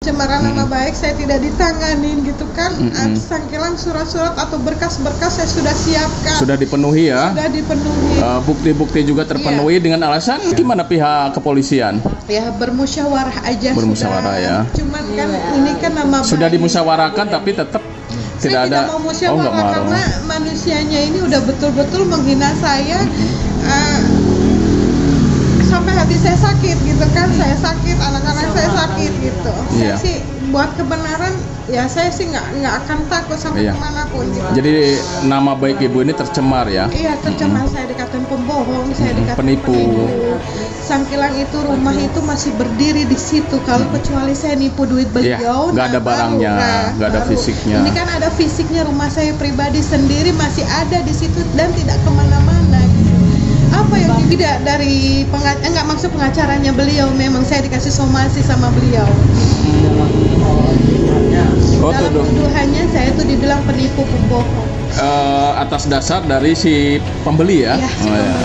Pencemaran nama baik saya tidak ditanganin gitu kan. Sangkilan surat-surat atau berkas-berkas saya sudah siapkan. Sudah dipenuhi ya? Sudah dipenuhi. Bukti-bukti juga terpenuhi dengan alasan gimana pihak kepolisian? Ya bermusyawarah aja. Bermusyawarah sudah. ya. Cuman kan ini kan nama baik. Sudah dimusyawarahkan tapi tetap tidak ada. Saya tidak mau musyawarah karena manusianya ini udah betul-betul menghina saya. Sampai hati saya sakit gitu kan, saya sakit, anak-anak saya sakit gitu. Saya sih buat kebenaran, ya saya sih nggak akan takut sampai kemanapun gitu. Jadi nama baik ibu ini tercemar ya? Iya tercemar, saya dikatakan pembohong, saya dikatakan penipu. Sangkilang itu rumah itu masih berdiri di situ. Kalau kecuali saya nipu duit beliau, nggak ada barangnya, nggak ada fisiknya. Ini kan ada fisiknya, rumah saya pribadi sendiri masih ada di situ dan tidak kemana-mana. Gitu. Apa yang tidak dari enggak maksud pengacaranya beliau, memang saya dikasih somasi sama beliau. Dalam tuduhannya saya itu dibilang penipu pembohong. Atas dasar dari si pembeli ya,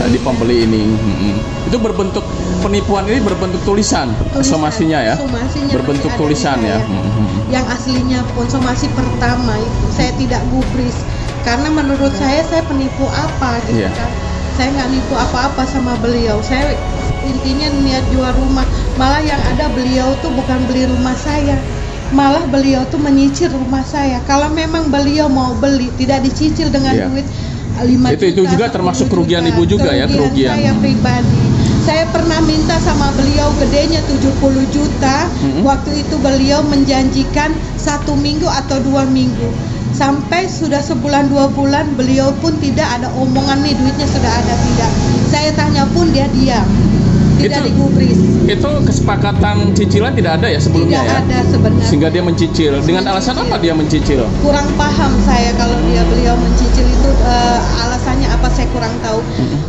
di pembeli ini. Itu berbentuk penipuan ini berbentuk tulisan. Somasinya ya, somasinya berbentuk tulisan ya. Yang aslinya pun somasi pertama itu saya tidak gubris karena menurut saya penipu apa gitu kan. Saya nggak nipu apa-apa sama beliau. Saya intinya niat jual rumah. Malah yang ada beliau tuh bukan beli rumah saya, malah beliau tuh menyicil rumah saya. Kalau memang beliau mau beli, tidak dicicil dengan duit 5 juta. Itu juga termasuk kerugian ibu juga ya, kerugian saya pribadi. Saya pernah minta sama beliau gedenya 70 juta. Waktu itu beliau menjanjikan 1 minggu atau 2 minggu. Sampai sudah sebulan 2 bulan beliau pun tidak ada omongan nih duitnya sudah ada, tidak. Saya tanya pun dia diam, tidak digubris. Itu kesepakatan cicilan tidak ada ya sebelumnya? Tidak ada sebenarnya. Sehingga dia mencicil. Dengan alasan apa dia mencicil? Kurang paham saya kalau beliau mencicil itu alasannya apa, saya kurang tahu.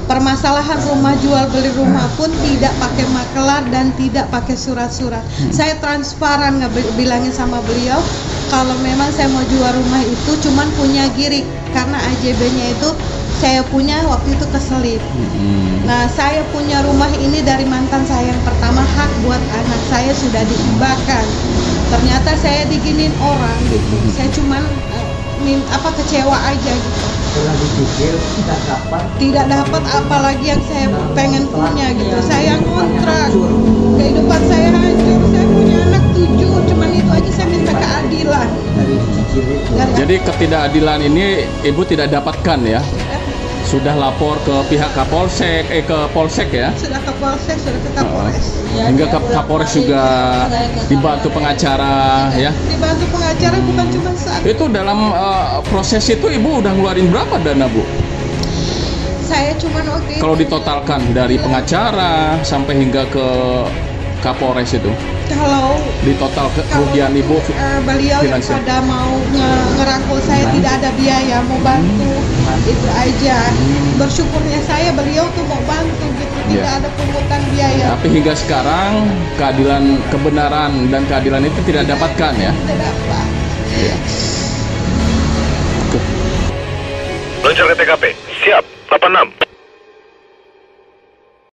Permasalahan rumah, jual beli rumah pun tidak pakai makelar dan tidak pakai surat-surat. Saya transparan bilangin sama beliau kalau memang saya mau jual rumah itu cuman punya girik karena AJB-nya itu saya punya waktu itu keselip. Nah, saya punya rumah ini dari mantan saya yang pertama, hak buat anak saya sudah dihibahkan. Ternyata saya diginin orang gitu. Saya cuman kecewa aja gitu. Tidak dapat apalagi yang saya pengen punya gitu. Saya kontrak. Kehidupan saya hancur. Saya punya anak 7, cuman itu aja saya minta keadilan. Jadi ketidakadilan ini ibu tidak dapatkan ya? Sudah lapor ke pihak Kapolsek, ke Polsek ya? Sudah ke Polsek, sudah ke Kapolres. Hingga ke Kapolres juga dibantu pengacara ya? Dibantu pengacara bukan cuma satu. Itu dalam proses itu ibu udah ngeluarin berapa dana bu? Saya cuma waktu itu. Kalau ditotalkan dari pengacara sampai hingga ke Kapolres itu? Kalau di total kerugian ibu beliau yang pada mau ngerangkul saya tidak ada biaya, mau bantu itu aja. Bersyukurnya saya beliau tuh mau bantu gitu, tidak ada pungutan biaya. Tapi hingga sekarang keadilan, kebenaran dan keadilan itu tidak dapatkan ya? Tidak dapat. Luncur ke TKP, siap 86.